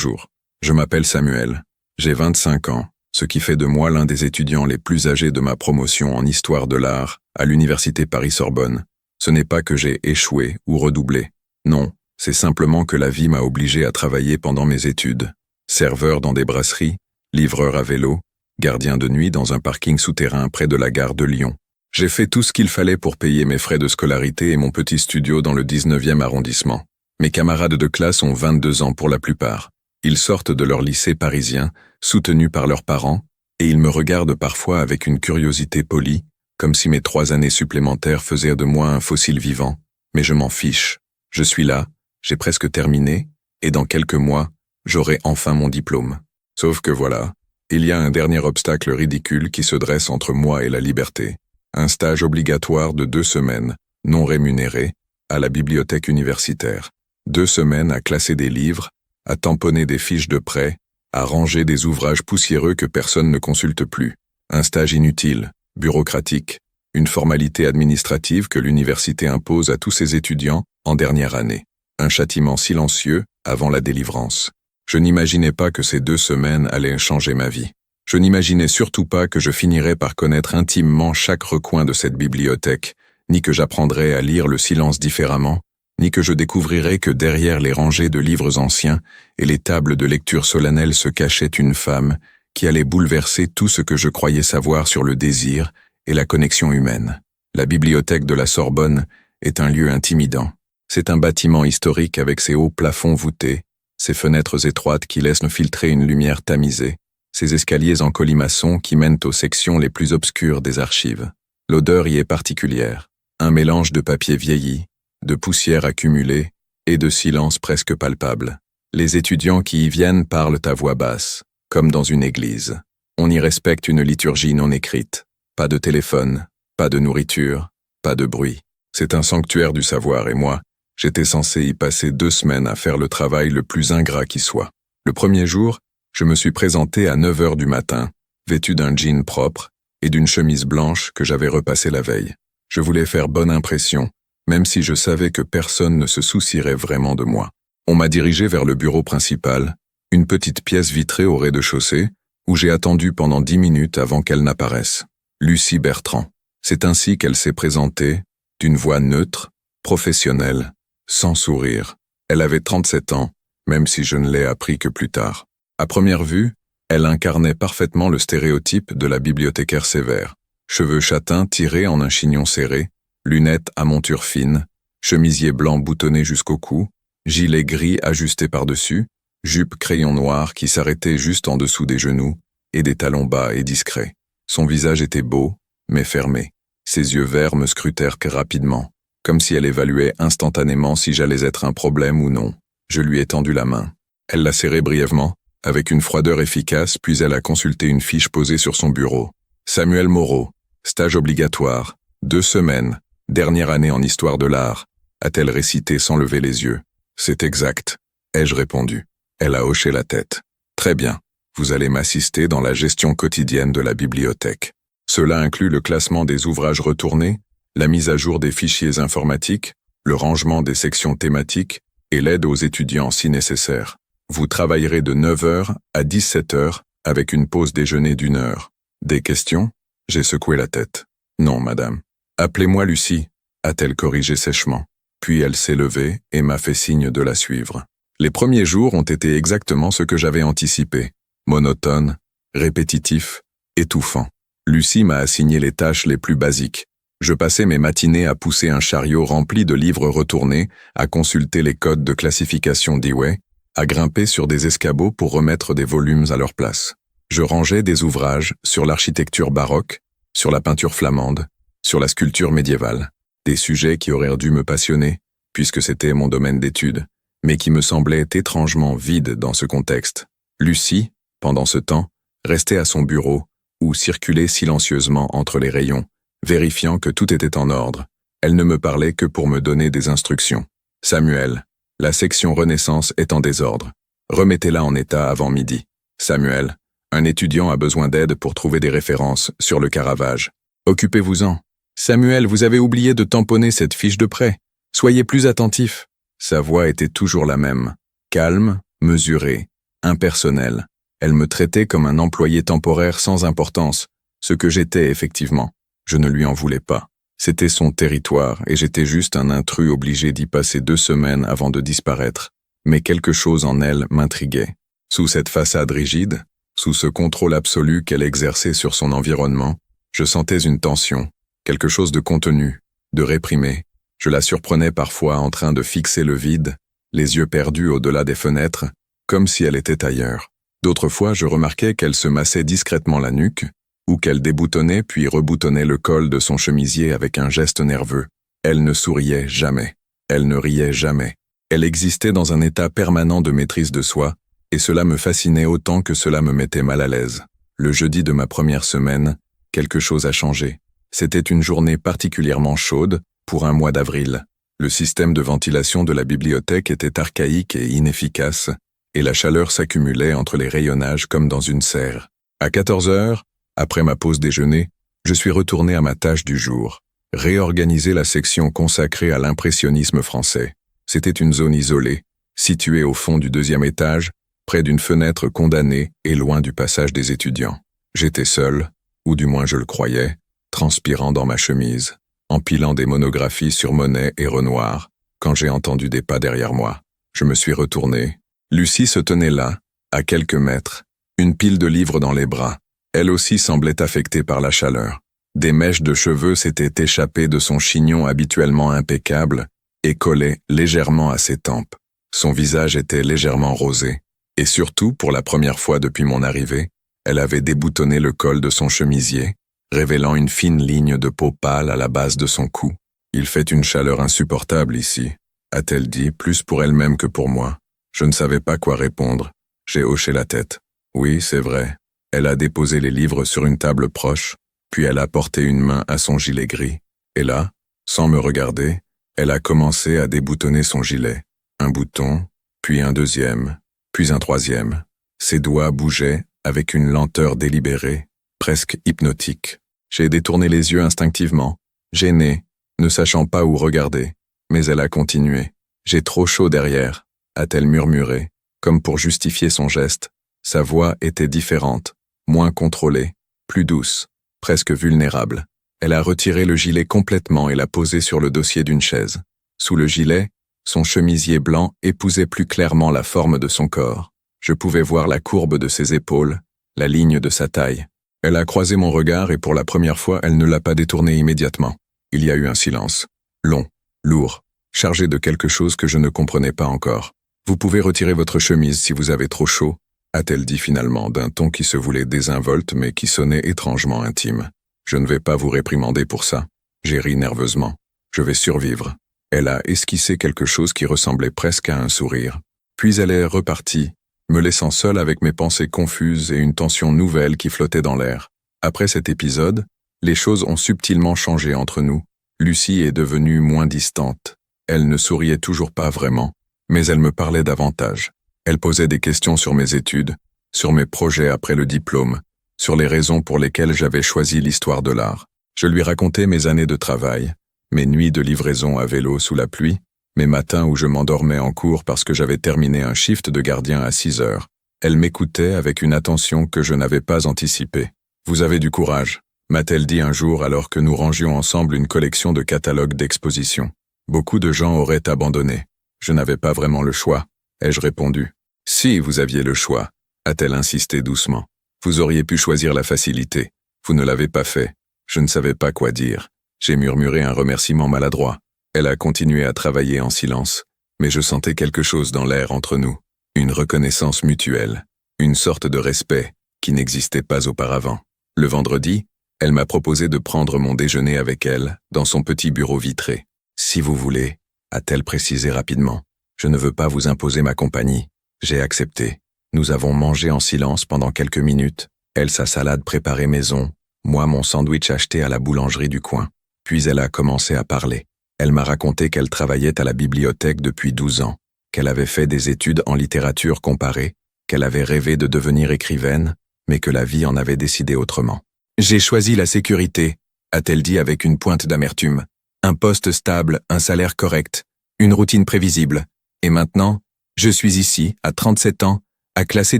Bonjour, je m'appelle Samuel, j'ai 25 ans, ce qui fait de moi l'un des étudiants les plus âgés de ma promotion en histoire de l'art à l'université Paris-Sorbonne. Ce n'est pas que j'ai échoué ou redoublé. Non, c'est simplement que la vie m'a obligé à travailler pendant mes études. Serveur dans des brasseries, livreur à vélo, gardien de nuit dans un parking souterrain près de la gare de Lyon. J'ai fait tout ce qu'il fallait pour payer mes frais de scolarité et mon petit studio dans le 19e arrondissement. Mes camarades de classe ont 22 ans pour la plupart. Ils sortent de leur lycée parisien, soutenus par leurs parents, et ils me regardent parfois avec une curiosité polie, comme si mes 3 années supplémentaires faisaient de moi un fossile vivant. Mais je m'en fiche. Je suis là, j'ai presque terminé, et dans quelques mois, j'aurai enfin mon diplôme. Sauf que voilà, il y a un dernier obstacle ridicule qui se dresse entre moi et la liberté. Un stage obligatoire de 2 semaines, non rémunéré, à la bibliothèque universitaire. 2 semaines à classer des livres, à tamponner des fiches de prêt, à ranger des ouvrages poussiéreux que personne ne consulte plus. Un stage inutile, bureaucratique, une formalité administrative que l'université impose à tous ses étudiants en dernière année. Un châtiment silencieux avant la délivrance. Je n'imaginais pas que ces 2 semaines allaient changer ma vie. Je n'imaginais surtout pas que je finirais par connaître intimement chaque recoin de cette bibliothèque, ni que j'apprendrais à lire le silence différemment, ni que je découvrirais que derrière les rangées de livres anciens et les tables de lecture solennelles se cachait une femme qui allait bouleverser tout ce que je croyais savoir sur le désir et la connexion humaine. La bibliothèque de la Sorbonne est un lieu intimidant. C'est un bâtiment historique avec ses hauts plafonds voûtés, ses fenêtres étroites qui laissent filtrer une lumière tamisée, ses escaliers en colimaçon qui mènent aux sections les plus obscures des archives. L'odeur y est particulière, un mélange de papier vieilli, de poussière accumulée et de silence presque palpable. Les étudiants qui y viennent parlent à voix basse, comme dans une église. On y respecte une liturgie non écrite. Pas de téléphone, pas de nourriture, pas de bruit. C'est un sanctuaire du savoir et moi, j'étais censé y passer 2 semaines à faire le travail le plus ingrat qui soit. Le premier jour, je me suis présenté à 9 heures du matin, vêtu d'un jean propre et d'une chemise blanche que j'avais repassée la veille. Je voulais faire bonne impression, même si je savais que personne ne se soucierait vraiment de moi. On m'a dirigé vers le bureau principal, une petite pièce vitrée au rez-de-chaussée, où j'ai attendu pendant 10 minutes avant qu'elle n'apparaisse. Lucie Bertrand. C'est ainsi qu'elle s'est présentée, d'une voix neutre, professionnelle, sans sourire. Elle avait 37 ans, même si je ne l'ai appris que plus tard. À première vue, elle incarnait parfaitement le stéréotype de la bibliothécaire sévère. Cheveux châtains tirés en un chignon serré, lunettes à monture fine, chemisier blanc boutonné jusqu'au cou, gilet gris ajusté par-dessus, jupe crayon noir qui s'arrêtait juste en dessous des genoux, et des talons bas et discrets. Son visage était beau, mais fermé. Ses yeux verts me scrutèrent rapidement, comme si elle évaluait instantanément si j'allais être un problème ou non. Je lui ai tendu la main. Elle l'a serrée brièvement, avec une froideur efficace, puis elle a consulté une fiche posée sur son bureau. Samuel Moreau, stage obligatoire, 2 semaines, dernière année en histoire de l'art, a-t-elle récité sans lever les yeux. C'est exact, ai-je répondu. Elle a hoché la tête. Très bien, vous allez m'assister dans la gestion quotidienne de la bibliothèque. Cela inclut le classement des ouvrages retournés, la mise à jour des fichiers informatiques, le rangement des sections thématiques et l'aide aux étudiants si nécessaire. Vous travaillerez de 9 heures à 17 heures avec une pause déjeuner d'1 heure. Des questions? J'ai secoué la tête. Non, madame. Appelez-moi Lucie, a-t-elle corrigé sèchement. Puis elle s'est levée et m'a fait signe de la suivre. Les premiers jours ont été exactement ce que j'avais anticipé. Monotone, répétitif, étouffant. Lucie m'a assigné les tâches les plus basiques. Je passais mes matinées à pousser un chariot rempli de livres retournés, à consulter les codes de classification Dewey, à grimper sur des escabeaux pour remettre des volumes à leur place. Je rangeais des ouvrages sur l'architecture baroque, sur la peinture flamande, sur la sculpture médiévale. Des sujets qui auraient dû me passionner, puisque c'était mon domaine d'étude, mais qui me semblaient étrangement vides dans ce contexte. Lucie, pendant ce temps, restait à son bureau, ou circulait silencieusement entre les rayons, vérifiant que tout était en ordre. Elle ne me parlait que pour me donner des instructions. Samuel, la section Renaissance est en désordre. Remettez-la en état avant midi. Samuel, un étudiant a besoin d'aide pour trouver des références sur le Caravage. Occupez-vous-en. Samuel, vous avez oublié de tamponner cette fiche de prêt. Soyez plus attentif. Sa voix était toujours la même, calme, mesurée, impersonnelle. Elle me traitait comme un employé temporaire sans importance, ce que j'étais effectivement. Je ne lui en voulais pas. C'était son territoire et j'étais juste un intrus obligé d'y passer 2 semaines avant de disparaître. Mais quelque chose en elle m'intriguait. Sous cette façade rigide, sous ce contrôle absolu qu'elle exerçait sur son environnement, je sentais une tension, quelque chose de contenu, de réprimé. Je la surprenais parfois en train de fixer le vide, les yeux perdus au-delà des fenêtres, comme si elle était ailleurs. D'autres fois, je remarquais qu'elle se massait discrètement la nuque, ou qu'elle déboutonnait puis reboutonnait le col de son chemisier avec un geste nerveux. Elle ne souriait jamais. Elle ne riait jamais. Elle existait dans un état permanent de maîtrise de soi, et cela me fascinait autant que cela me mettait mal à l'aise. Le jeudi de ma première semaine, quelque chose a changé. C'était une journée particulièrement chaude, pour un mois d'avril. Le système de ventilation de la bibliothèque était archaïque et inefficace, et la chaleur s'accumulait entre les rayonnages comme dans une serre. À 14 heures, après ma pause déjeuner, je suis retourné à ma tâche du jour, réorganiser la section consacrée à l'impressionnisme français. C'était une zone isolée, située au fond du 2e étage, près d'une fenêtre condamnée et loin du passage des étudiants. J'étais seul, ou du moins je le croyais, transpirant dans ma chemise, empilant des monographies sur Monet et Renoir, quand j'ai entendu des pas derrière moi. Je me suis retourné. Lucie se tenait là, à quelques mètres, une pile de livres dans les bras. Elle aussi semblait affectée par la chaleur. Des mèches de cheveux s'étaient échappées de son chignon habituellement impeccable et collaient légèrement à ses tempes. Son visage était légèrement rosé. Et surtout, pour la première fois depuis mon arrivée, elle avait déboutonné le col de son chemisier, révélant une fine ligne de peau pâle à la base de son cou. « Il fait une chaleur insupportable ici », a-t-elle dit, plus pour elle-même que pour moi. Je ne savais pas quoi répondre. J'ai hoché la tête. Oui, c'est vrai. Elle a déposé les livres sur une table proche, puis elle a porté une main à son gilet gris. Et là, sans me regarder, elle a commencé à déboutonner son gilet. Un bouton, puis un deuxième, puis un troisième. Ses doigts bougeaient avec une lenteur délibérée, presque hypnotique. J'ai détourné les yeux instinctivement, gêné, ne sachant pas où regarder. Mais elle a continué. « J'ai trop chaud derrière », a-t-elle murmuré, comme pour justifier son geste. Sa voix était différente, moins contrôlée, plus douce, presque vulnérable. Elle a retiré le gilet complètement et l'a posé sur le dossier d'une chaise. Sous le gilet, son chemisier blanc épousait plus clairement la forme de son corps. Je pouvais voir la courbe de ses épaules, la ligne de sa taille. Elle a croisé mon regard et pour la première fois, elle ne l'a pas détourné immédiatement. Il y a eu un silence, long, lourd, chargé de quelque chose que je ne comprenais pas encore. « Vous pouvez retirer votre chemise si vous avez trop chaud », a-t-elle dit finalement d'un ton qui se voulait désinvolte mais qui sonnait étrangement intime. « Je ne vais pas vous réprimander pour ça. » J'ai ri nerveusement. « Je vais survivre. » Elle a esquissé quelque chose qui ressemblait presque à un sourire. Puis elle est repartie, me laissant seul avec mes pensées confuses et une tension nouvelle qui flottait dans l'air. Après cet épisode, les choses ont subtilement changé entre nous. Lucie est devenue moins distante. Elle ne souriait toujours pas vraiment, mais elle me parlait davantage. Elle posait des questions sur mes études, sur mes projets après le diplôme, sur les raisons pour lesquelles j'avais choisi l'histoire de l'art. Je lui racontais mes années de travail, mes nuits de livraison à vélo sous la pluie, mes matins où je m'endormais en cours parce que j'avais terminé un shift de gardien à 6 heures. Elle m'écoutait avec une attention que je n'avais pas anticipée. « Vous avez du courage », m'a-t-elle dit un jour alors que nous rangions ensemble une collection de catalogues d'exposition. Beaucoup de gens auraient abandonné. Je n'avais pas vraiment le choix, ai-je répondu. « Si vous aviez le choix », a-t-elle insisté doucement. « Vous auriez pu choisir la facilité. Vous ne l'avez pas fait. » Je ne savais pas quoi dire. J'ai murmuré un remerciement maladroit. Elle a continué à travailler en silence, mais je sentais quelque chose dans l'air entre nous. Une reconnaissance mutuelle, une sorte de respect qui n'existait pas auparavant. Le vendredi, elle m'a proposé de prendre mon déjeuner avec elle dans son petit bureau vitré. « Si vous voulez », a-t-elle précisé rapidement. « Je ne veux pas vous imposer ma compagnie. » J'ai accepté. Nous avons mangé en silence pendant quelques minutes. Elle sa salade préparée maison, moi mon sandwich acheté à la boulangerie du coin. Puis elle a commencé à parler. Elle m'a raconté qu'elle travaillait à la bibliothèque depuis 12 ans, qu'elle avait fait des études en littérature comparée, qu'elle avait rêvé de devenir écrivaine, mais que la vie en avait décidé autrement. « J'ai choisi la sécurité », a-t-elle dit avec une pointe d'amertume. « Un poste stable, un salaire correct, une routine prévisible. Et maintenant, je suis ici, à 37 ans, à classer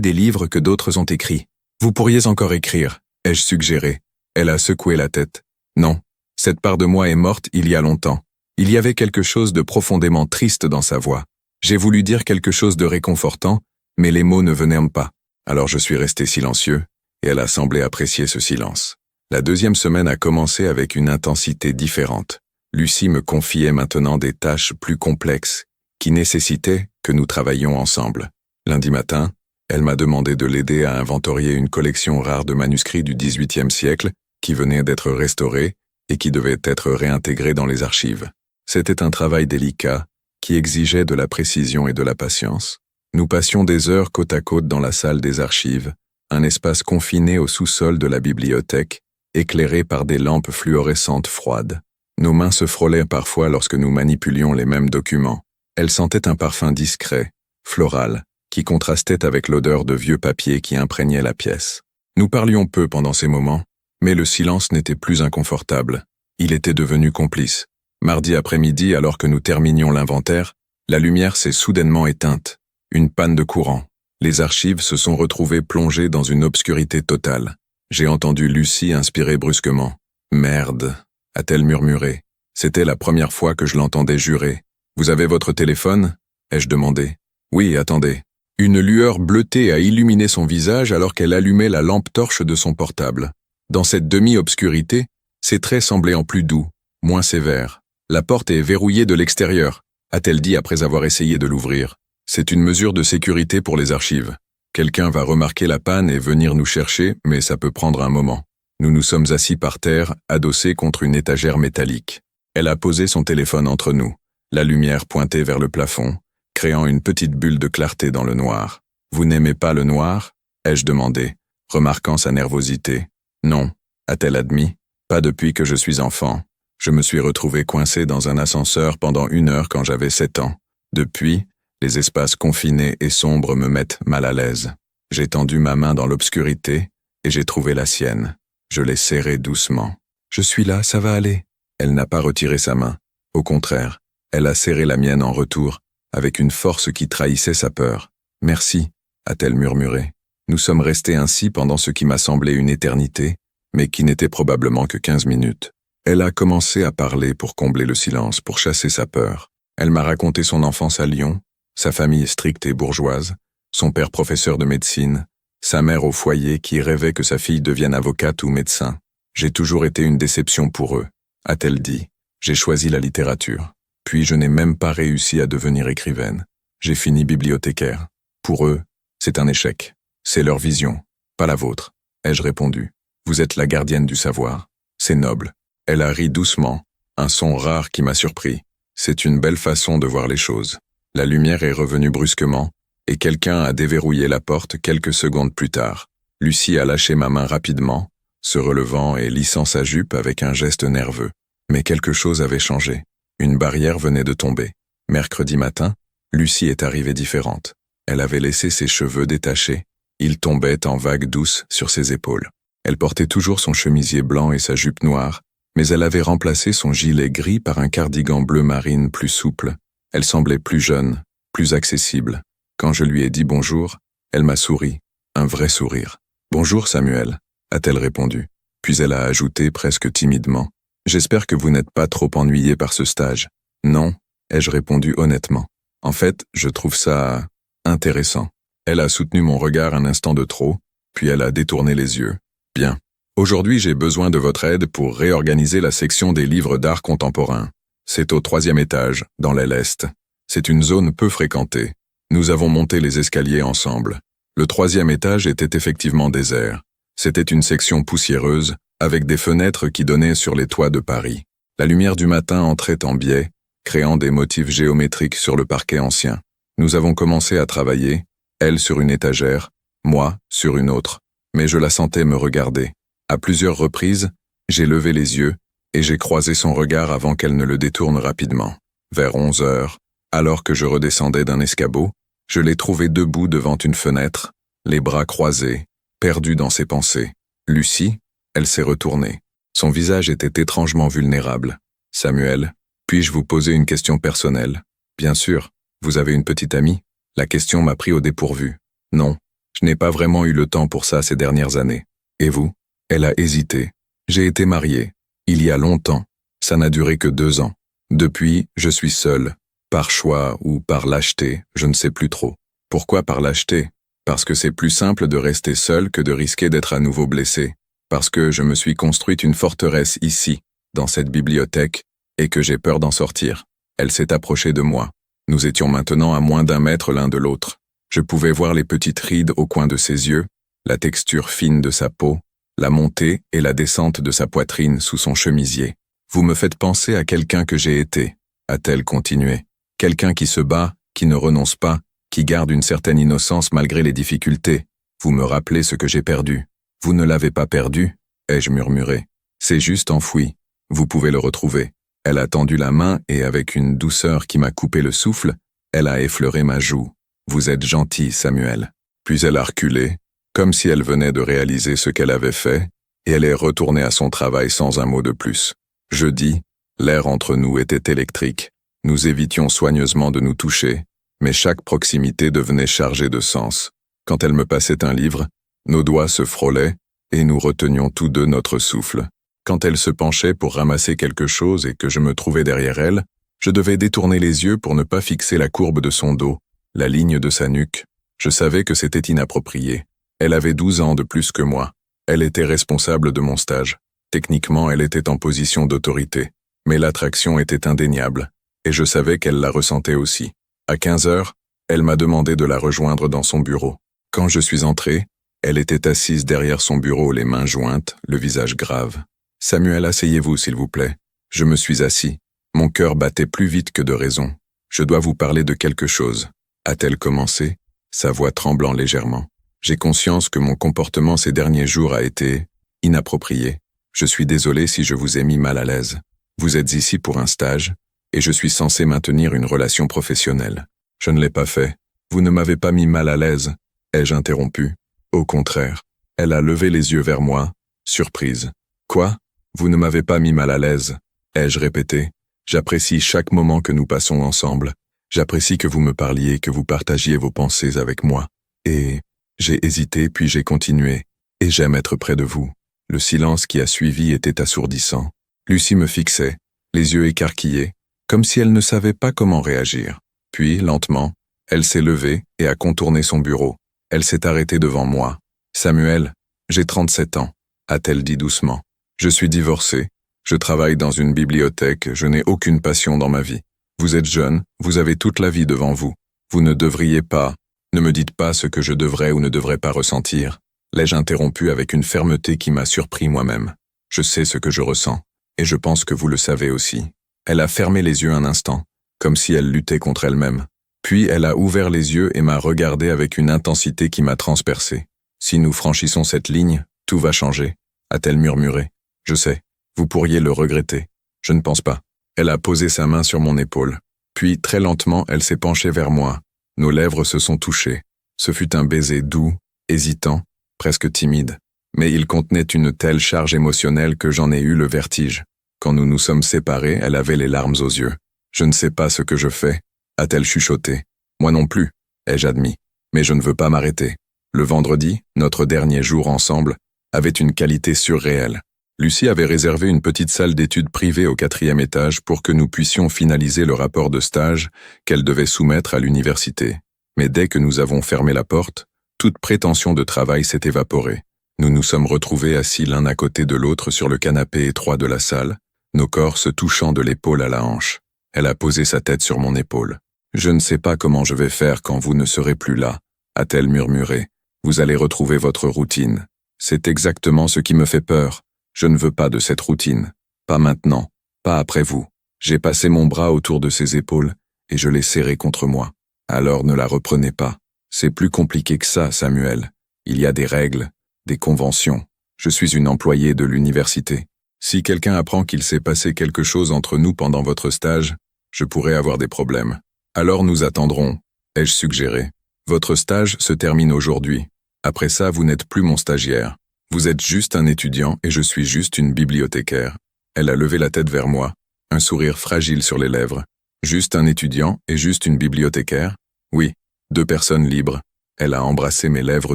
des livres que d'autres ont écrits. Vous pourriez encore écrire, ai-je suggéré. Elle a secoué la tête. Non, cette part de moi est morte il y a longtemps. Il y avait quelque chose de profondément triste dans sa voix. J'ai voulu dire quelque chose de réconfortant, mais les mots ne venaient pas. Alors je suis resté silencieux, et elle a semblé apprécier ce silence. La deuxième semaine a commencé avec une intensité différente. Lucie me confiait maintenant des tâches plus complexes, qui nécessitaient que nous travaillions ensemble. Lundi matin, elle m'a demandé de l'aider à inventorier une collection rare de manuscrits du XVIIIe siècle qui venait d'être restaurés et qui devait être réintégrés dans les archives. C'était un travail délicat qui exigeait de la précision et de la patience. Nous passions des heures côte à côte dans la salle des archives, un espace confiné au sous-sol de la bibliothèque, éclairé par des lampes fluorescentes froides. Nos mains se frôlaient parfois lorsque nous manipulions les mêmes documents. Elle sentait un parfum discret, floral, qui contrastait avec l'odeur de vieux papier qui imprégnait la pièce. Nous parlions peu pendant ces moments, mais le silence n'était plus inconfortable. Il était devenu complice. Mardi après-midi, alors que nous terminions l'inventaire, la lumière s'est soudainement éteinte. Une panne de courant. Les archives se sont retrouvées plongées dans une obscurité totale. J'ai entendu Lucie inspirer brusquement. « Merde !» a-t-elle murmuré. C'était la première fois que je l'entendais jurer. « Vous avez votre téléphone ?» ai-je demandé. « Oui, attendez. » Une lueur bleutée a illuminé son visage alors qu'elle allumait la lampe torche de son portable. Dans cette demi-obscurité, ses traits semblaient en plus doux, moins sévères. « La porte est verrouillée de l'extérieur », a-t-elle dit après avoir essayé de l'ouvrir. « C'est une mesure de sécurité pour les archives. Quelqu'un va remarquer la panne et venir nous chercher, mais ça peut prendre un moment. » Nous nous sommes assis par terre, adossés contre une étagère métallique. Elle a posé son téléphone entre nous. La lumière pointait vers le plafond, créant une petite bulle de clarté dans le noir. « Vous n'aimez pas le noir ?» ai-je demandé, remarquant sa nervosité. « Non », a-t-elle admis. « Pas depuis que je suis enfant. Je me suis retrouvé coincé dans un ascenseur pendant 1 heure quand j'avais 7 ans. Depuis, les espaces confinés et sombres me mettent mal à l'aise. J'ai tendu ma main dans l'obscurité et j'ai trouvé la sienne. Je l'ai serrée doucement. « Je suis là, ça va aller. » Elle n'a pas retiré sa main. Au contraire, elle a serré la mienne en retour, avec une force qui trahissait sa peur. « Merci », a-t-elle murmuré. Nous sommes restés ainsi pendant ce qui m'a semblé une éternité, mais qui n'était probablement que 15 minutes. Elle a commencé à parler pour combler le silence, pour chasser sa peur. Elle m'a raconté son enfance à Lyon, sa famille stricte et bourgeoise, son père professeur de médecine, sa mère au foyer qui rêvait que sa fille devienne avocate ou médecin. « J'ai toujours été une déception pour eux », a-t-elle dit. « J'ai choisi la littérature. Puis je n'ai même pas réussi à devenir écrivaine. J'ai fini bibliothécaire. Pour eux, c'est un échec. C'est leur vision, pas la vôtre, » ai-je répondu. « Vous êtes la gardienne du savoir. C'est noble. » Elle a ri doucement, un son rare qui m'a surpris. C'est une belle façon de voir les choses. La lumière est revenue brusquement, et quelqu'un a déverrouillé la porte quelques secondes plus tard. Lucie a lâché ma main rapidement, se relevant et lissant sa jupe avec un geste nerveux. Mais quelque chose avait changé. Une barrière venait de tomber. Mercredi matin, Lucie est arrivée différente. Elle avait laissé ses cheveux détachés. Ils tombaient en vagues douces sur ses épaules. Elle portait toujours son chemisier blanc et sa jupe noire, mais elle avait remplacé son gilet gris par un cardigan bleu marine plus souple. Elle semblait plus jeune, plus accessible. Quand je lui ai dit bonjour, elle m'a souri, un vrai sourire. « Bonjour Samuel », a-t-elle répondu. Puis elle a ajouté presque timidement. « J'espère que vous n'êtes pas trop ennuyé par ce stage. »« Non », ai-je répondu honnêtement. « En fait, je trouve ça intéressant. » Elle a soutenu mon regard un instant de trop, puis elle a détourné les yeux. « Bien. Aujourd'hui, j'ai besoin de votre aide pour réorganiser la section des livres d'art contemporain. C'est au 3e étage, dans l'aile est. C'est une zone peu fréquentée. Nous avons monté les escaliers ensemble. Le 3e étage était effectivement désert. C'était une section poussiéreuse, avec des fenêtres qui donnaient sur les toits de Paris. La lumière du matin entrait en biais, créant des motifs géométriques sur le parquet ancien. Nous avons commencé à travailler, elle sur une étagère, moi sur une autre, mais je la sentais me regarder. À plusieurs reprises, j'ai levé les yeux et j'ai croisé son regard avant qu'elle ne le détourne rapidement. Vers 11 heures, alors que je redescendais d'un escabeau, je l'ai trouvée debout devant une fenêtre, les bras croisés, perdue dans ses pensées. Lucie, elle s'est retournée. Son visage était étrangement vulnérable. « Samuel, puis-je vous poser une question personnelle ?»« Bien sûr, vous avez une petite amie ?» La question m'a pris au dépourvu. Non, je n'ai pas vraiment eu le temps pour ça ces dernières années. Et vous? Elle a hésité. J'ai été marié. Il y a longtemps. Ça n'a duré que 2 ans. Depuis, je suis seul. Par choix ou par lâcheté, je ne sais plus trop. Pourquoi par lâcheté? Parce que c'est plus simple de rester seul que de risquer d'être à nouveau blessé. Parce que je me suis construite une forteresse ici, dans cette bibliothèque, et que j'ai peur d'en sortir. Elle s'est approchée de moi. Nous étions maintenant à moins d'1 mètre l'un de l'autre. Je pouvais voir les petites rides au coin de ses yeux, la texture fine de sa peau, la montée et la descente de sa poitrine sous son chemisier. Vous me faites penser à quelqu'un que j'ai été, a-t-elle continué. Quelqu'un qui se bat, qui ne renonce pas, qui garde une certaine innocence malgré les difficultés. Vous me rappelez ce que j'ai perdu. Vous ne l'avez pas perdu, ai-je murmuré. C'est juste enfoui. Vous pouvez le retrouver. Elle a tendu la main et avec une douceur qui m'a coupé le souffle, elle a effleuré ma joue. Vous êtes gentil, Samuel. Puis elle a reculé, comme si elle venait de réaliser ce qu'elle avait fait, et elle est retournée à son travail sans un mot de plus. Jeudi, l'air entre nous était électrique. Nous évitions soigneusement de nous toucher, mais chaque proximité devenait chargée de sens. Quand elle me passait un livre, nos doigts se frôlaient, et nous retenions tous deux notre souffle. Quand elle se penchait pour ramasser quelque chose et que je me trouvais derrière elle, je devais détourner les yeux pour ne pas fixer la courbe de son dos, la ligne de sa nuque. Je savais que c'était inapproprié. Elle avait 12 ans de plus que moi. Elle était responsable de mon stage. Techniquement, elle était en position d'autorité, mais l'attraction était indéniable, et je savais qu'elle la ressentait aussi. À 15 heures, elle m'a demandé de la rejoindre dans son bureau. Quand je suis entré, elle était assise derrière son bureau, les mains jointes, le visage grave. « Samuel, asseyez-vous, s'il vous plaît. » Je me suis assis. Mon cœur battait plus vite que de raison. « Je dois vous parler de quelque chose. » A-t-elle commencé, sa voix tremblant légèrement. J'ai conscience que mon comportement ces derniers jours a été inapproprié. Je suis désolé si je vous ai mis mal à l'aise. Vous êtes ici pour un stage, et je suis censé maintenir une relation professionnelle. Je ne l'ai pas fait. Vous ne m'avez pas mis mal à l'aise, ai-je interrompu. Au contraire, elle a levé les yeux vers moi, surprise. Quoi? Vous ne m'avez pas mis mal à l'aise, ai-je répété. J'apprécie chaque moment que nous passons ensemble. J'apprécie que vous me parliez, que vous partagiez vos pensées avec moi. Et j'ai hésité, puis j'ai continué. Et j'aime être près de vous. Le silence qui a suivi était assourdissant. Lucie me fixait, les yeux écarquillés, comme si elle ne savait pas comment réagir. Puis, lentement, elle s'est levée et a contourné son bureau. Elle s'est arrêtée devant moi. « Samuel, j'ai 37 ans, a-t-elle dit doucement. Je suis divorcée. Je travaille dans une bibliothèque, je n'ai aucune passion dans ma vie. Vous êtes jeune, vous avez toute la vie devant vous. Vous ne devriez pas, ne me dites pas ce que je devrais ou ne devrais pas ressentir. » L'ai-je interrompu avec une fermeté qui m'a surpris moi-même. Je sais ce que je ressens, et je pense que vous le savez aussi. Elle a fermé les yeux un instant, comme si elle luttait contre elle-même. Puis elle a ouvert les yeux et m'a regardé avec une intensité qui m'a transpercé. « Si nous franchissons cette ligne, tout va changer, » a-t-elle murmuré. « Je sais, vous pourriez le regretter. Je ne pense pas. » Elle a posé sa main sur mon épaule. Puis, très lentement, elle s'est penchée vers moi. Nos lèvres se sont touchées. Ce fut un baiser doux, hésitant, presque timide. Mais il contenait une telle charge émotionnelle que j'en ai eu le vertige. Quand nous nous sommes séparés, elle avait les larmes aux yeux. « Je ne sais pas ce que je fais, » a-t-elle chuchoté. « Moi non plus, » ai-je admis. Mais je ne veux pas m'arrêter. Le vendredi, notre dernier jour ensemble, avait une qualité surréelle. Lucie avait réservé une petite salle d'études privée au 4e étage pour que nous puissions finaliser le rapport de stage qu'elle devait soumettre à l'université. Mais dès que nous avons fermé la porte, toute prétention de travail s'est évaporée. Nous nous sommes retrouvés assis l'un à côté de l'autre sur le canapé étroit de la salle, nos corps se touchant de l'épaule à la hanche. Elle a posé sa tête sur mon épaule. « Je ne sais pas comment je vais faire quand vous ne serez plus là, » a-t-elle murmuré. « Vous allez retrouver votre routine. C'est exactement ce qui me fait peur. Je ne veux pas de cette routine. Pas maintenant, pas après vous. » J'ai passé mon bras autour de ses épaules et je l'ai serré contre moi. « Alors ne la reprenez pas. C'est plus compliqué que ça, Samuel. Il y a des règles, des conventions. Je suis une employée de l'université. Si quelqu'un apprend qu'il s'est passé quelque chose entre nous pendant votre stage, je pourrais avoir des problèmes. Alors nous attendrons, ai-je suggéré. Votre stage se termine aujourd'hui. Après ça, vous n'êtes plus mon stagiaire. Vous êtes juste un étudiant et je suis juste une bibliothécaire. » Elle a levé la tête vers moi, un sourire fragile sur les lèvres. « Juste un étudiant et juste une bibliothécaire ? Oui, 2 personnes libres. Elle a embrassé mes lèvres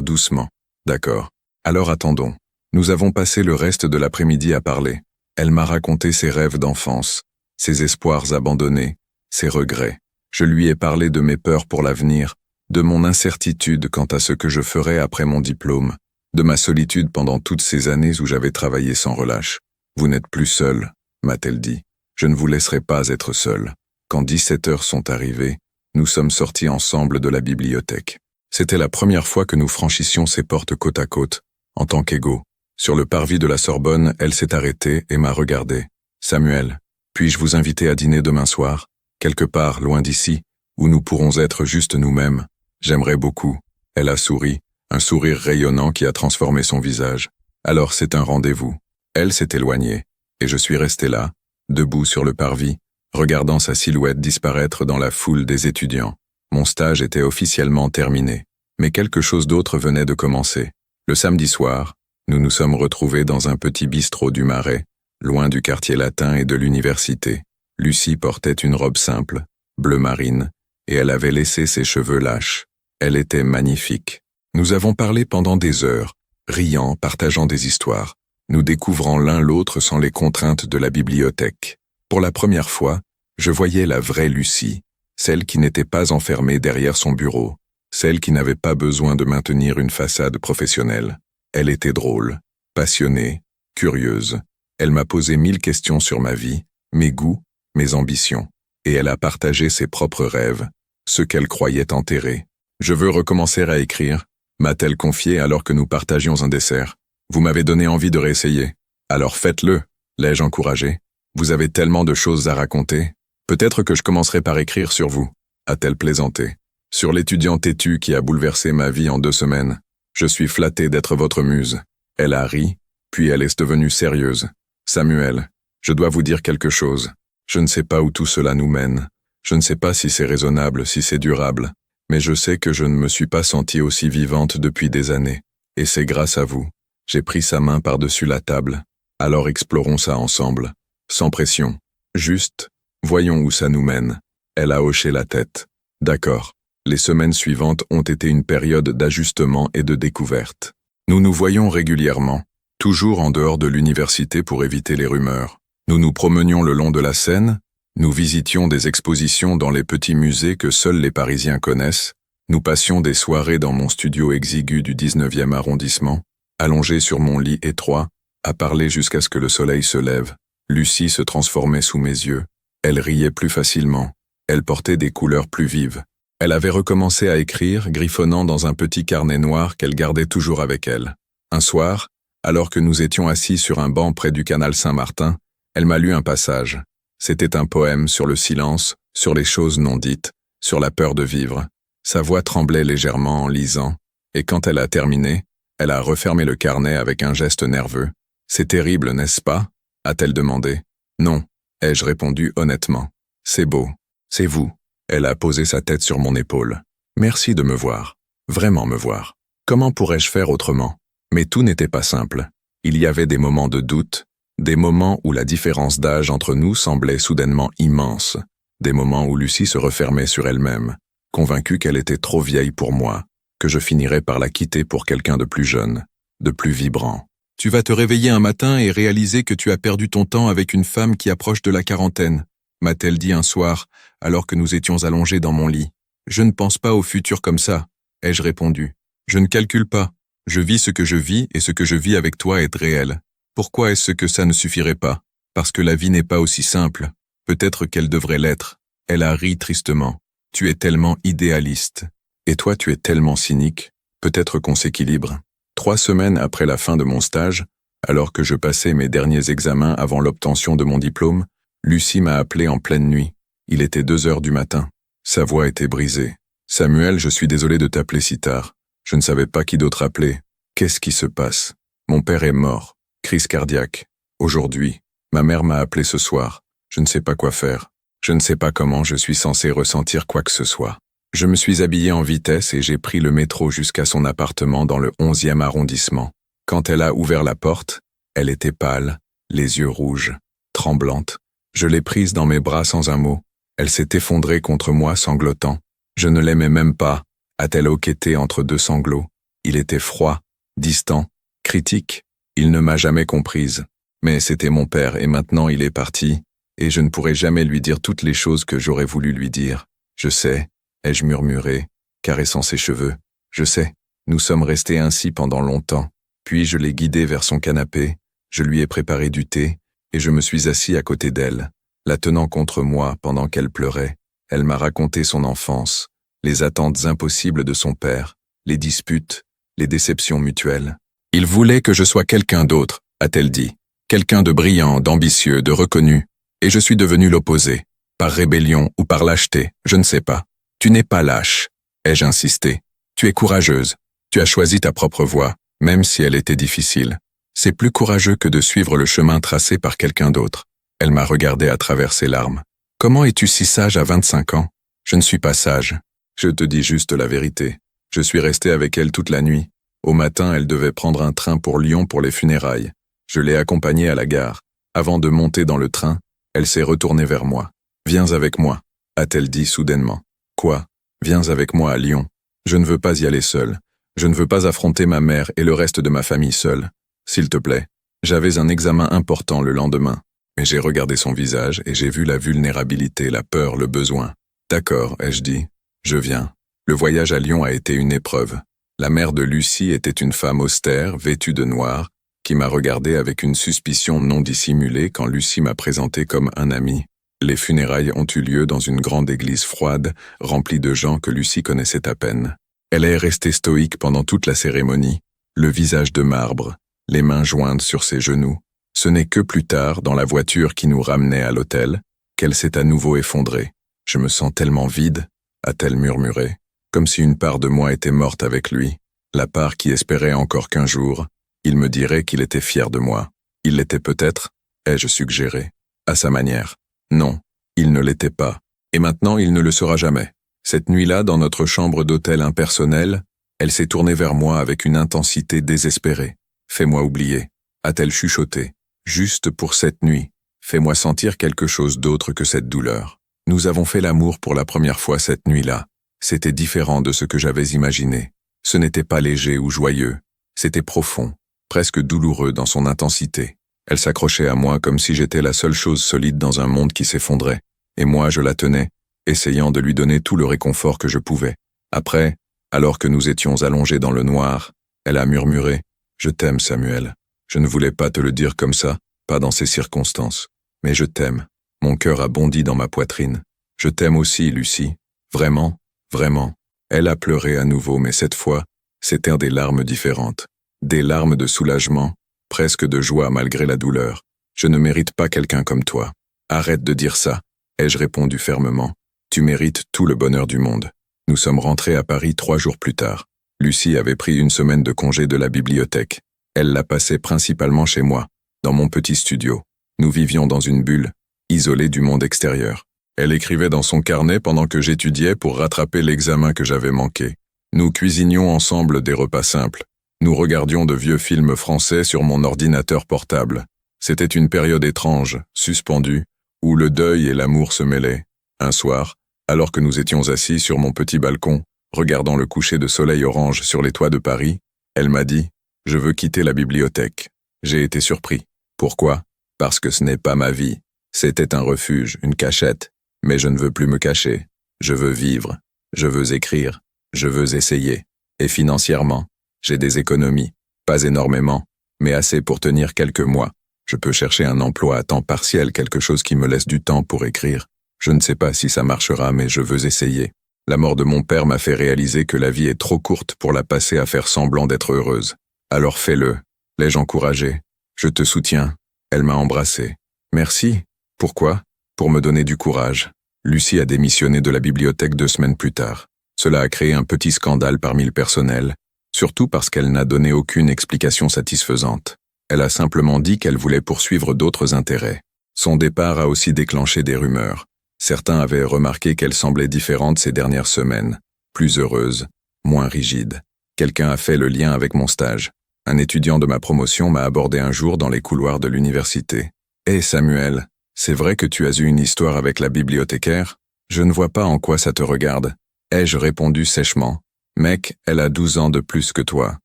doucement. D'accord. Alors attendons. Nous avons passé le reste de l'après-midi à parler. Elle m'a raconté ses rêves d'enfance, ses espoirs abandonnés, ses regrets. Je lui ai parlé de mes peurs pour l'avenir, de mon incertitude quant à ce que je ferais après mon diplôme, de ma solitude pendant toutes ces années où j'avais travaillé sans relâche. Vous n'êtes plus seul, m'a-t-elle dit. Je ne vous laisserai pas être seul. Quand 17 heures sont arrivées, nous sommes sortis ensemble de la bibliothèque. C'était la première fois que nous franchissions ces portes côte à côte, en tant qu'égaux. Sur le parvis de la Sorbonne, elle s'est arrêtée et m'a regardé. Samuel, puis-je vous inviter à dîner demain soir, quelque part loin d'ici, où nous pourrons être juste nous-mêmes? J'aimerais beaucoup. Elle a souri, un sourire rayonnant qui a transformé son visage. Alors c'est un rendez-vous. Elle s'est éloignée, et je suis resté là, debout sur le parvis, regardant sa silhouette disparaître dans la foule des étudiants. Mon stage était officiellement terminé, mais quelque chose d'autre venait de commencer. Le samedi soir, nous nous sommes retrouvés dans un petit bistrot du Marais, loin du quartier latin et de l'université. Lucie portait une robe simple, bleu marine, et elle avait laissé ses cheveux lâches. Elle était magnifique. Nous avons parlé pendant des heures, riant, partageant des histoires, nous découvrant l'un l'autre sans les contraintes de la bibliothèque. Pour la première fois, je voyais la vraie Lucie, celle qui n'était pas enfermée derrière son bureau, celle qui n'avait pas besoin de maintenir une façade professionnelle. Elle était drôle, passionnée, curieuse. Elle m'a posé 1000 questions sur ma vie, mes goûts, mes ambitions. Et elle a partagé ses propres rêves, ceux qu'elle croyait enterrés. Je veux recommencer à écrire, m'a-t-elle confié alors que nous partagions un dessert. Vous m'avez donné envie de réessayer. Alors faites-le, l'ai-je encouragé. Vous avez tellement de choses à raconter. Peut-être que je commencerai par écrire sur vous, a-t-elle plaisanté. Sur l'étudiant têtu qui a bouleversé ma vie en 2 semaines. Je suis flatté d'être votre muse. Elle a ri, puis elle est devenue sérieuse. Samuel, je dois vous dire quelque chose. Je ne sais pas où tout cela nous mène. Je ne sais pas si c'est raisonnable, si c'est durable. Mais je sais que je ne me suis pas sentie aussi vivante depuis des années. Et c'est grâce à vous. J'ai pris sa main par-dessus la table. Alors explorons ça ensemble. Sans pression. Juste, voyons où ça nous mène. Elle a hoché la tête. D'accord. Les semaines suivantes ont été une période d'ajustement et de découverte. Nous nous voyions régulièrement, toujours en dehors de l'université pour éviter les rumeurs. Nous nous promenions le long de la Seine, nous visitions des expositions dans les petits musées que seuls les Parisiens connaissent, nous passions des soirées dans mon studio exigu du 19e arrondissement, allongé sur mon lit étroit, à parler jusqu'à ce que le soleil se lève. Lucie se transformait sous mes yeux. Elle riait plus facilement. Elle portait des couleurs plus vives. Elle avait recommencé à écrire, griffonnant dans un petit carnet noir qu'elle gardait toujours avec elle. Un soir, alors que nous étions assis sur un banc près du canal Saint-Martin, elle m'a lu un passage. C'était un poème sur le silence, sur les choses non dites, sur la peur de vivre. Sa voix tremblait légèrement en lisant, et quand elle a terminé, elle a refermé le carnet avec un geste nerveux. « C'est terrible, n'est-ce pas ?» a-t-elle demandé. « Non », ai-je répondu honnêtement. « C'est beau. C'est vous. » Elle a posé sa tête sur mon épaule. « Merci de me voir. Vraiment me voir. Comment pourrais-je faire autrement ?» Mais tout n'était pas simple. Il y avait des moments de doute, des moments où la différence d'âge entre nous semblait soudainement immense, des moments où Lucie se refermait sur elle-même, convaincue qu'elle était trop vieille pour moi, que je finirais par la quitter pour quelqu'un de plus jeune, de plus vibrant. « Tu vas te réveiller un matin et réaliser que tu as perdu ton temps avec une femme qui approche de la quarantaine, m'a-t-elle dit un soir, alors que nous étions allongés dans mon lit. Je ne pense pas au futur comme ça, ai-je répondu. Je ne calcule pas. Je vis ce que je vis et ce que je vis avec toi est réel. Pourquoi est-ce que ça ne suffirait pas? Parce que la vie n'est pas aussi simple. Peut-être qu'elle devrait l'être. Elle a ri tristement. Tu es tellement idéaliste. Et toi tu es tellement cynique. Peut-être qu'on s'équilibre. 3 semaines après la fin de mon stage, alors que je passais mes derniers examens avant l'obtention de mon diplôme, Lucie m'a appelé en pleine nuit. Il était 2 heures du matin. Sa voix était brisée. « Samuel, je suis désolé de t'appeler si tard. Je ne savais pas qui d'autre appeler. Qu'est-ce qui se passe? Mon père est mort. Crise cardiaque. Aujourd'hui. Ma mère m'a appelé ce soir. Je ne sais pas quoi faire. Je ne sais pas comment je suis censé ressentir quoi que ce soit. » Je me suis habillé en vitesse et j'ai pris le métro jusqu'à son appartement dans le 11e arrondissement. Quand elle a ouvert la porte, elle était pâle, les yeux rouges, tremblante. Je l'ai prise dans mes bras sans un mot. Elle s'est effondrée contre moi, sanglotant. Je ne l'aimais même pas, A-t-elle hoqueté entre deux sanglots? Il était froid, distant, critique. Il ne m'a jamais comprise. Mais c'était mon père et maintenant il est parti, et je ne pourrai jamais lui dire toutes les choses que j'aurais voulu lui dire. Je sais, ai-je murmuré, caressant ses cheveux. Je sais, nous sommes restés ainsi pendant longtemps. Puis je l'ai guidée vers son canapé, je lui ai préparé du thé, et je me suis assis à côté d'elle, la tenant contre moi pendant qu'elle pleurait. Elle m'a raconté son enfance, les attentes impossibles de son père, les disputes, les déceptions mutuelles. Il voulait que je sois quelqu'un d'autre, a-t-elle dit. Quelqu'un de brillant, d'ambitieux, de reconnu. Et je suis devenu l'opposé. Par rébellion ou par lâcheté, je ne sais pas. Tu n'es pas lâche, ai-je insisté. Tu es courageuse. Tu as choisi ta propre voie, même si elle était difficile. C'est plus courageux que de suivre le chemin tracé par quelqu'un d'autre. Elle m'a regardé à travers ses larmes. Comment es-tu si sage à 25 ans? Je ne suis pas sage. Je te dis juste la vérité. Je suis resté avec elle toute la nuit. Au matin, elle devait prendre un train pour Lyon pour les funérailles. Je l'ai accompagnée à la gare. Avant de monter dans le train, elle s'est retournée vers moi. « Viens avec moi », a-t-elle dit soudainement. « Quoi? Viens avec moi à Lyon. Je ne veux pas y aller seule. Je ne veux pas affronter ma mère et le reste de ma famille seule. S'il te plaît. » J'avais un examen important le lendemain. Mais j'ai regardé son visage et j'ai vu la vulnérabilité, la peur, le besoin. « D'accord, ai-je dit. Je viens. » Le voyage à Lyon a été une épreuve. La mère de Lucie était une femme austère, vêtue de noir, qui m'a regardé avec une suspicion non dissimulée quand Lucie m'a présenté comme un ami. Les funérailles ont eu lieu dans une grande église froide, remplie de gens que Lucie connaissait à peine. Elle est restée stoïque pendant toute la cérémonie, le visage de marbre, les mains jointes sur ses genoux. Ce n'est que plus tard, dans la voiture qui nous ramenait à l'hôtel, qu'elle s'est à nouveau effondrée. « Je me sens tellement vide », a-t-elle murmuré, comme si une part de moi était morte avec lui, la part qui espérait encore qu'un jour, il me dirait qu'il était fier de moi. Il l'était peut-être, ai-je suggéré, à sa manière. Non, il ne l'était pas, et maintenant il ne le sera jamais. Cette nuit-là, dans notre chambre d'hôtel impersonnelle, elle s'est tournée vers moi avec une intensité désespérée. « Fais-moi oublier », a-t-elle chuchoté. « Juste pour cette nuit, fais-moi sentir quelque chose d'autre que cette douleur. » Nous avons fait l'amour pour la première fois cette nuit-là. C'était différent de ce que j'avais imaginé. Ce n'était pas léger ou joyeux, c'était profond, presque douloureux dans son intensité. Elle s'accrochait à moi comme si j'étais la seule chose solide dans un monde qui s'effondrait, et moi je la tenais, essayant de lui donner tout le réconfort que je pouvais. Après, alors que nous étions allongés dans le noir, elle a murmuré « Je t'aime, Samuel. Je ne voulais pas te le dire comme ça, pas dans ces circonstances, mais je t'aime. » Mon cœur a bondi dans ma poitrine. « Je t'aime aussi, Lucie. Vraiment, vraiment. » Elle a pleuré à nouveau, mais cette fois, c'étaient des larmes différentes. Des larmes de soulagement, presque de joie malgré la douleur. « Je ne mérite pas quelqu'un comme toi. Arrête de dire ça, » ai-je répondu fermement. « Tu mérites tout le bonheur du monde. » Nous sommes rentrés à Paris 3 jours plus tard. Lucie avait pris une semaine de congé de la bibliothèque. Elle l'a passée principalement chez moi, dans mon petit studio. Nous vivions dans une bulle, isolée du monde extérieur. Elle écrivait dans son carnet pendant que j'étudiais pour rattraper l'examen que j'avais manqué. Nous cuisinions ensemble des repas simples. Nous regardions de vieux films français sur mon ordinateur portable. C'était une période étrange, suspendue, où le deuil et l'amour se mêlaient. Un soir, alors que nous étions assis sur mon petit balcon, regardant le coucher de soleil orange sur les toits de Paris, elle m'a dit « Je veux quitter la bibliothèque ». J'ai été surpris. Pourquoi? Parce que ce n'est pas ma vie. C'était un refuge, une cachette. Mais je ne veux plus me cacher. Je veux vivre. Je veux écrire. Je veux essayer. Et financièrement, j'ai des économies. Pas énormément, mais assez pour tenir quelques mois. Je peux chercher un emploi à temps partiel, quelque chose qui me laisse du temps pour écrire. Je ne sais pas si ça marchera, mais je veux essayer. La mort de mon père m'a fait réaliser que la vie est trop courte pour la passer à faire semblant d'être heureuse. Alors fais-le. L'ai-je encouragée? Je te soutiens. Elle m'a embrassé. Merci. Pourquoi? Pour me donner du courage. Lucie a démissionné de la bibliothèque 2 semaines plus tard. Cela a créé un petit scandale parmi le personnel, surtout parce qu'elle n'a donné aucune explication satisfaisante. Elle a simplement dit qu'elle voulait poursuivre d'autres intérêts. Son départ a aussi déclenché des rumeurs. Certains avaient remarqué qu'elle semblait différente ces dernières semaines, plus heureuse, moins rigide. Quelqu'un a fait le lien avec mon stage. Un étudiant de ma promotion m'a abordé un jour dans les couloirs de l'université. « Hé Samuel, c'est vrai que tu as eu une histoire avec la bibliothécaire? Je ne vois pas en quoi ça te regarde. » Ai-je répondu sèchement. Mec, elle a 12 ans de plus que toi.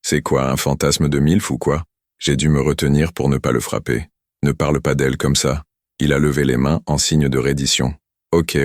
C'est quoi, un fantasme de MILF ou quoi? J'ai dû me retenir pour ne pas le frapper. Ne parle pas d'elle comme ça. Il a levé les mains en signe de reddition. Ok.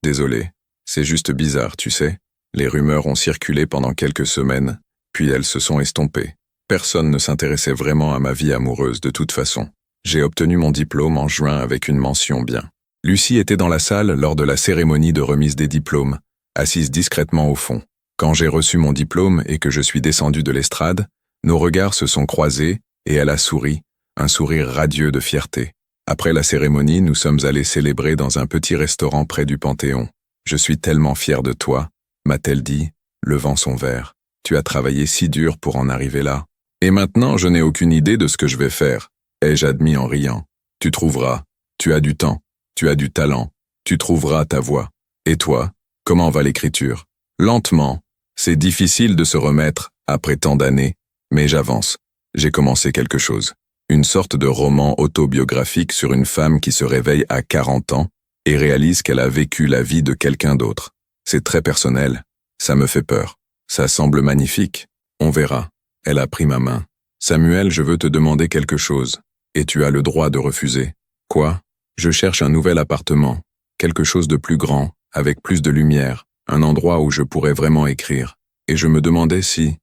Désolé. C'est juste bizarre, tu sais. Les rumeurs ont circulé pendant quelques semaines, puis elles se sont estompées. Personne ne s'intéressait vraiment à ma vie amoureuse de toute façon. J'ai obtenu mon diplôme en juin avec une mention bien. Lucie était dans la salle lors de la cérémonie de remise des diplômes, assise discrètement au fond. Quand j'ai reçu mon diplôme et que je suis descendu de l'estrade, nos regards se sont croisés et elle a souri, un sourire radieux de fierté. Après la cérémonie, nous sommes allés célébrer dans un petit restaurant près du Panthéon. Je suis tellement fier de toi, m'a-t-elle dit, levant son verre. Tu as travaillé si dur pour en arriver là. Et maintenant, je n'ai aucune idée de ce que je vais faire, ai-je admis en riant. Tu trouveras. Tu as du temps. Tu as du talent. Tu trouveras ta voie. Et toi, comment va l'écriture? Lentement. C'est difficile de se remettre, après tant d'années, mais j'avance. J'ai commencé quelque chose. Une sorte de roman autobiographique sur une femme qui se réveille à 40 ans et réalise qu'elle a vécu la vie de quelqu'un d'autre. C'est très personnel. Ça me fait peur. Ça semble magnifique. On verra. Elle a pris ma main. Samuel, je veux te demander quelque chose. Et tu as le droit de refuser. Quoi? Je cherche un nouvel appartement. Quelque chose de plus grand, avec plus de lumière. Un endroit où je pourrais vraiment écrire. Et je me demandais si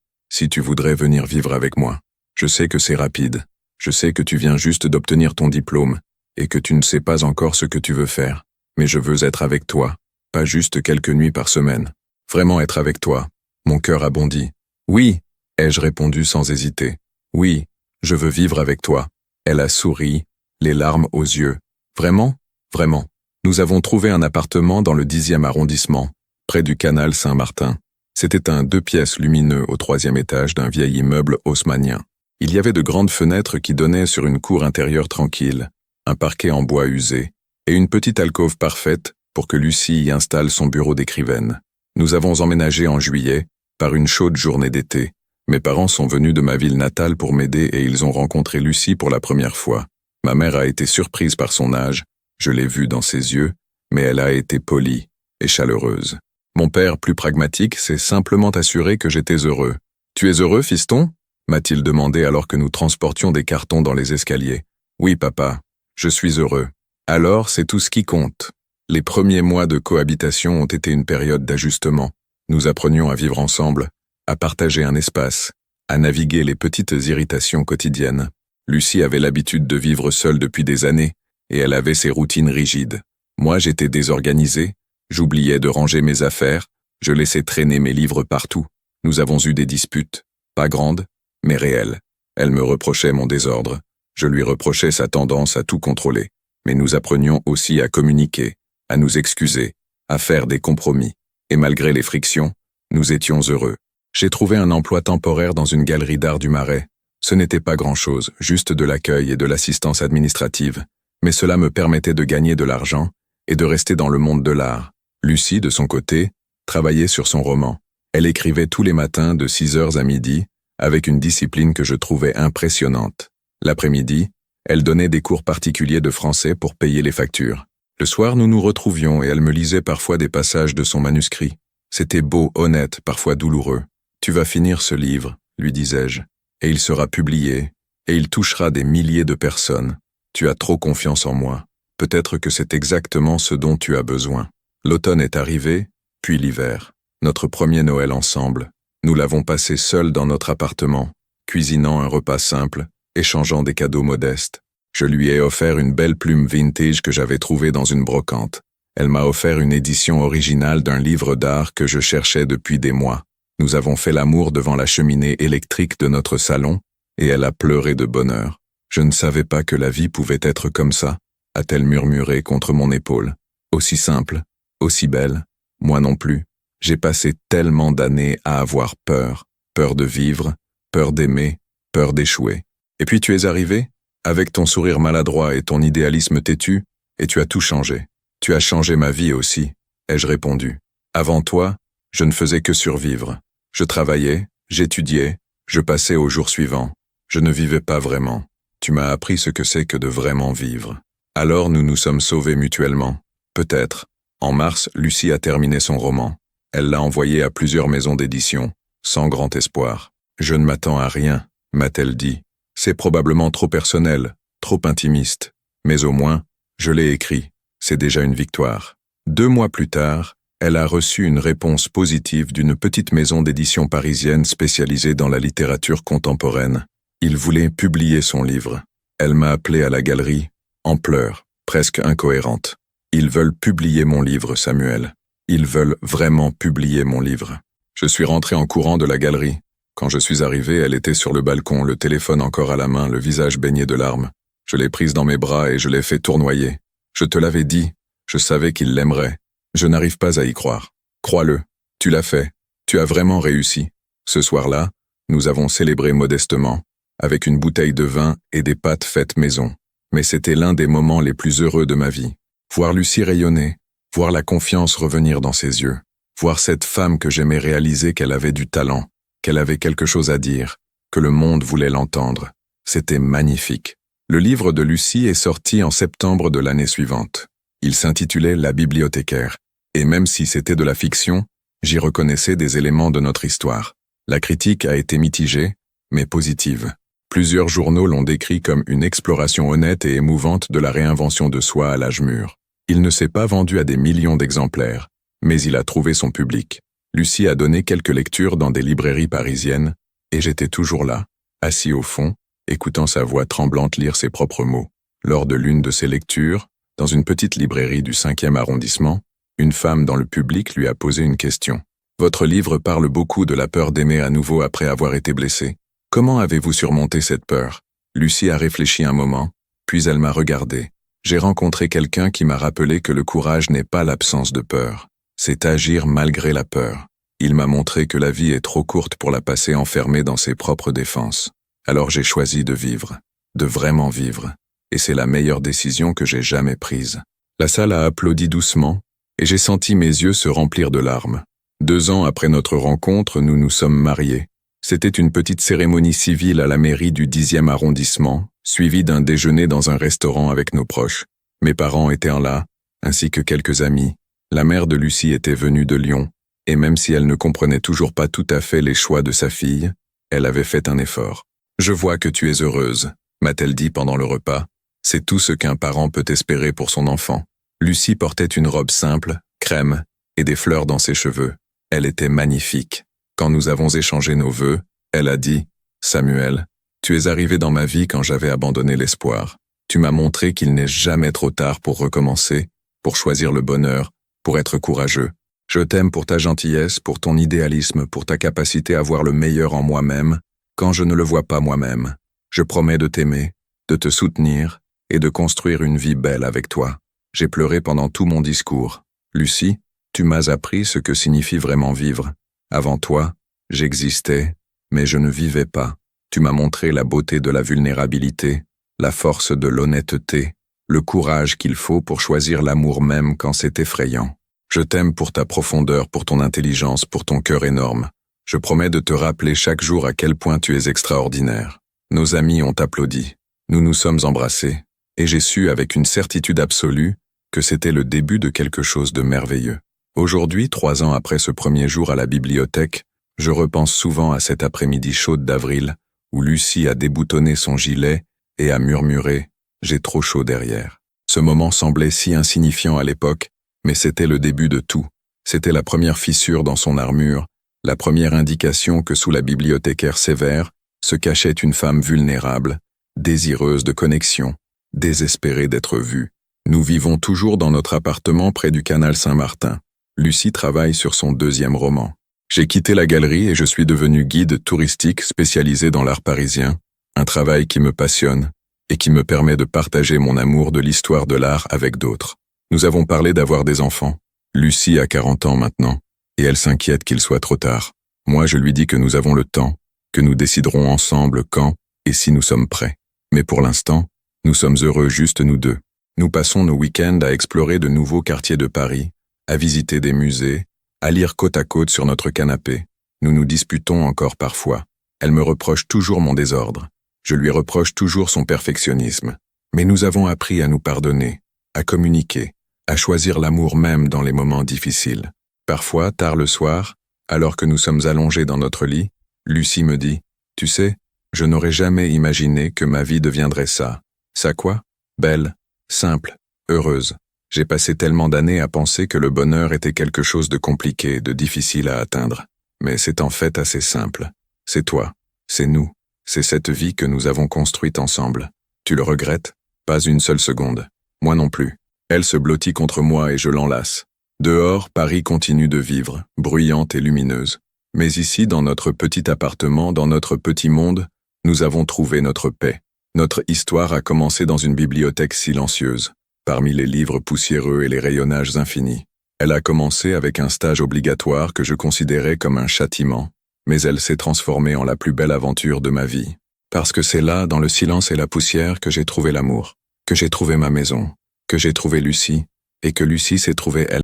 tu voudrais venir vivre avec moi. Je sais que c'est rapide. Je sais que tu viens juste d'obtenir ton diplôme et que tu ne sais pas encore ce que tu veux faire. Mais je veux être avec toi, pas juste quelques nuits par semaine. Vraiment être avec toi. Mon cœur a bondi. Oui, ai-je répondu sans hésiter. Oui, je veux vivre avec toi. Elle a souri, les larmes aux yeux. Vraiment? Vraiment. Nous avons trouvé un appartement dans le 10e arrondissement, près du canal Saint-Martin. C'était un 2 pièces lumineux au 3e étage d'un vieil immeuble haussmannien. Il y avait de grandes fenêtres qui donnaient sur une cour intérieure tranquille, un parquet en bois usé, et une petite alcôve parfaite pour que Lucie y installe son bureau d'écrivaine. Nous avons emménagé en juillet, par une chaude journée d'été. Mes parents sont venus de ma ville natale pour m'aider et ils ont rencontré Lucie pour la première fois. Ma mère a été surprise par son âge, je l'ai vue dans ses yeux, mais elle a été polie et chaleureuse. Mon père, plus pragmatique, s'est simplement assuré que j'étais heureux. « Tu es heureux, fiston ?» m'a-t-il demandé alors que nous transportions des cartons dans les escaliers. « Oui, papa, je suis heureux. » Alors, c'est tout ce qui compte. Les premiers mois de cohabitation ont été une période d'ajustement. Nous apprenions à vivre ensemble, à partager un espace, à naviguer les petites irritations quotidiennes. Lucie avait l'habitude de vivre seule depuis des années, et elle avait ses routines rigides. Moi, j'étais désorganisé, j'oubliais de ranger mes affaires, je laissais traîner mes livres partout. Nous avons eu des disputes, pas grandes, mais réelles. Elle me reprochait mon désordre, je lui reprochais sa tendance à tout contrôler. Mais nous apprenions aussi à communiquer, à nous excuser, à faire des compromis. Et malgré les frictions, nous étions heureux. J'ai trouvé un emploi temporaire dans une galerie d'art du Marais. Ce n'était pas grand-chose, juste de l'accueil et de l'assistance administrative. Mais cela me permettait de gagner de l'argent et de rester dans le monde de l'art. Lucie, de son côté, travaillait sur son roman. Elle écrivait tous les matins de 6h à midi, avec une discipline que je trouvais impressionnante. L'après-midi, elle donnait des cours particuliers de français pour payer les factures. Le soir, nous nous retrouvions et elle me lisait parfois des passages de son manuscrit. C'était beau, honnête, parfois douloureux. « Tu vas finir ce livre, » lui disais-je, « et il sera publié, et il touchera des milliers de personnes. Tu as trop confiance en moi. Peut-être que c'est exactement ce dont tu as besoin. » L'automne est arrivé, puis l'hiver. Notre premier Noël ensemble. Nous l'avons passé seuls dans notre appartement, cuisinant un repas simple, échangeant des cadeaux modestes. Je lui ai offert une belle plume vintage que j'avais trouvée dans une brocante. Elle m'a offert une édition originale d'un livre d'art que je cherchais depuis des mois. Nous avons fait l'amour devant la cheminée électrique de notre salon, et elle a pleuré de bonheur. Je ne savais pas que la vie pouvait être comme ça, a-t-elle murmuré contre mon épaule. Aussi simple, aussi belle, moi non plus. J'ai passé tellement d'années à avoir peur, peur de vivre, peur d'aimer, peur d'échouer. Et puis tu es arrivé, avec ton sourire maladroit et ton idéalisme têtu, et tu as tout changé. Tu as changé ma vie aussi, ai-je répondu. Avant toi, je ne faisais que survivre. Je travaillais, j'étudiais, je passais au jour suivant. Je ne vivais pas vraiment. Tu m'as appris ce que c'est que de vraiment vivre. Alors nous nous sommes sauvés mutuellement. Peut-être. En mars, Lucie a terminé son roman. Elle l'a envoyé à plusieurs maisons d'édition, sans grand espoir. Je ne m'attends à rien, m'a-t-elle dit. C'est probablement trop personnel, trop intimiste. Mais au moins, je l'ai écrit. C'est déjà une victoire. 2 mois plus tard, elle a reçu une réponse positive d'une petite maison d'édition parisienne spécialisée dans la littérature contemporaine. Il voulait publier son livre. Elle m'a appelé à la galerie, en pleurs, presque incohérente. Ils veulent publier mon livre, Samuel. Ils veulent vraiment publier mon livre. Je suis rentré en courant de la galerie. Quand je suis arrivé, elle était sur le balcon, le téléphone encore à la main, le visage baigné de larmes. Je l'ai prise dans mes bras et je l'ai fait tournoyer. Je te l'avais dit, je savais qu'il l'aimerait. Je n'arrive pas à y croire. Crois-le, tu l'as fait. Tu as vraiment réussi. Ce soir-là, nous avons célébré modestement, avec une bouteille de vin et des pâtes faites maison. Mais c'était l'un des moments les plus heureux de ma vie. Voir Lucie rayonner, voir la confiance revenir dans ses yeux, voir cette femme que j'aimais réaliser qu'elle avait du talent, qu'elle avait quelque chose à dire, que le monde voulait l'entendre. C'était magnifique. Le livre de Lucie est sorti en septembre de l'année suivante. Il s'intitulait La bibliothécaire. Et même si c'était de la fiction, j'y reconnaissais des éléments de notre histoire. La critique a été mitigée, mais positive. Plusieurs journaux l'ont décrit comme une exploration honnête et émouvante de la réinvention de soi à l'âge mûr. Il ne s'est pas vendu à des millions d'exemplaires, mais il a trouvé son public. Lucie a donné quelques lectures dans des librairies parisiennes, et j'étais toujours là, assis au fond, écoutant sa voix tremblante lire ses propres mots. Lors de l'une de ses lectures, dans une petite librairie du 5e arrondissement, une femme dans le public lui a posé une question. « Votre livre parle beaucoup de la peur d'aimer à nouveau après avoir été blessé. Comment avez-vous surmonté cette peur ?» Lucie a réfléchi un moment, puis elle m'a regardé. J'ai rencontré quelqu'un qui m'a rappelé que le courage n'est pas l'absence de peur. C'est agir malgré la peur. Il m'a montré que la vie est trop courte pour la passer enfermée dans ses propres défenses. Alors j'ai choisi de vivre, de vraiment vivre. Et c'est la meilleure décision que j'ai jamais prise. La salle a applaudi doucement, et j'ai senti mes yeux se remplir de larmes. 2 ans après notre rencontre, nous nous sommes mariés. C'était une petite cérémonie civile à la mairie du 10e arrondissement, suivie d'un déjeuner dans un restaurant avec nos proches. Mes parents étaient là, ainsi que quelques amis. La mère de Lucie était venue de Lyon, et même si elle ne comprenait toujours pas tout à fait les choix de sa fille, elle avait fait un effort. « Je vois que tu es heureuse », m'a-t-elle dit pendant le repas. C'est tout ce qu'un parent peut espérer pour son enfant. Lucie portait une robe simple, crème, et des fleurs dans ses cheveux. Elle était magnifique. Quand nous avons échangé nos vœux, elle a dit « Samuel, tu es arrivé dans ma vie quand j'avais abandonné l'espoir. Tu m'as montré qu'il n'est jamais trop tard pour recommencer, pour choisir le bonheur, pour être courageux. Je t'aime pour ta gentillesse, pour ton idéalisme, pour ta capacité à voir le meilleur en moi-même, quand je ne le vois pas moi-même. Je promets de t'aimer, de te soutenir et de construire une vie belle avec toi. J'ai pleuré pendant tout mon discours. Lucie, tu m'as appris ce que signifie vraiment vivre. Avant toi, j'existais, mais je ne vivais pas. Tu m'as montré la beauté de la vulnérabilité, la force de l'honnêteté, le courage qu'il faut pour choisir l'amour même quand c'est effrayant. Je t'aime pour ta profondeur, pour ton intelligence, pour ton cœur énorme. Je promets de te rappeler chaque jour à quel point tu es extraordinaire. Nos amis ont applaudi. Nous nous sommes embrassés, et j'ai su avec une certitude absolue que c'était le début de quelque chose de merveilleux. Aujourd'hui, 3 ans après ce premier jour à la bibliothèque, je repense souvent à cet après-midi chaude d'avril où Lucie a déboutonné son gilet et a murmuré « J'ai trop chaud derrière ». Ce moment semblait si insignifiant à l'époque, mais c'était le début de tout. C'était la première fissure dans son armure, la première indication que sous la bibliothécaire sévère se cachait une femme vulnérable, désireuse de connexion, désespérée d'être vue. Nous vivons toujours dans notre appartement près du canal Saint-Martin. Lucie travaille sur son 2e roman. J'ai quitté la galerie et je suis devenu guide touristique spécialisé dans l'art parisien, un travail qui me passionne et qui me permet de partager mon amour de l'histoire de l'art avec d'autres. Nous avons parlé d'avoir des enfants. Lucie a 40 ans maintenant, et elle s'inquiète qu'il soit trop tard. Moi, je lui dis que nous avons le temps, que nous déciderons ensemble quand et si nous sommes prêts. Mais pour l'instant, nous sommes heureux juste nous deux. Nous passons nos week-ends à explorer de nouveaux quartiers de Paris, à visiter des musées, à lire côte à côte sur notre canapé. Nous nous disputons encore parfois. Elle me reproche toujours mon désordre. Je lui reproche toujours son perfectionnisme. Mais nous avons appris à nous pardonner, à communiquer, à choisir l'amour même dans les moments difficiles. Parfois, tard le soir, alors que nous sommes allongés dans notre lit, Lucie me dit « Tu sais, je n'aurais jamais imaginé que ma vie deviendrait ça. Ça quoi? Belle, simple, heureuse. J'ai passé tellement d'années à penser que le bonheur était quelque chose de compliqué, de difficile à atteindre. Mais c'est en fait assez simple. C'est toi, c'est nous, c'est cette vie que nous avons construite ensemble. Tu le regrettes? Pas une seule seconde. Moi non plus. » Elle se blottit contre moi et je l'enlace. Dehors, Paris continue de vivre, bruyante et lumineuse. Mais ici, dans notre petit appartement, dans notre petit monde, nous avons trouvé notre paix. Notre histoire a commencé dans une bibliothèque silencieuse, parmi les livres poussiéreux et les rayonnages infinis. Elle a commencé avec un stage obligatoire que je considérais comme un châtiment, mais elle s'est transformée en la plus belle aventure de ma vie. Parce que c'est là, dans le silence et la poussière, que j'ai trouvé l'amour, que j'ai trouvé ma maison, que j'ai trouvé Lucie, et que Lucie s'est trouvée elle.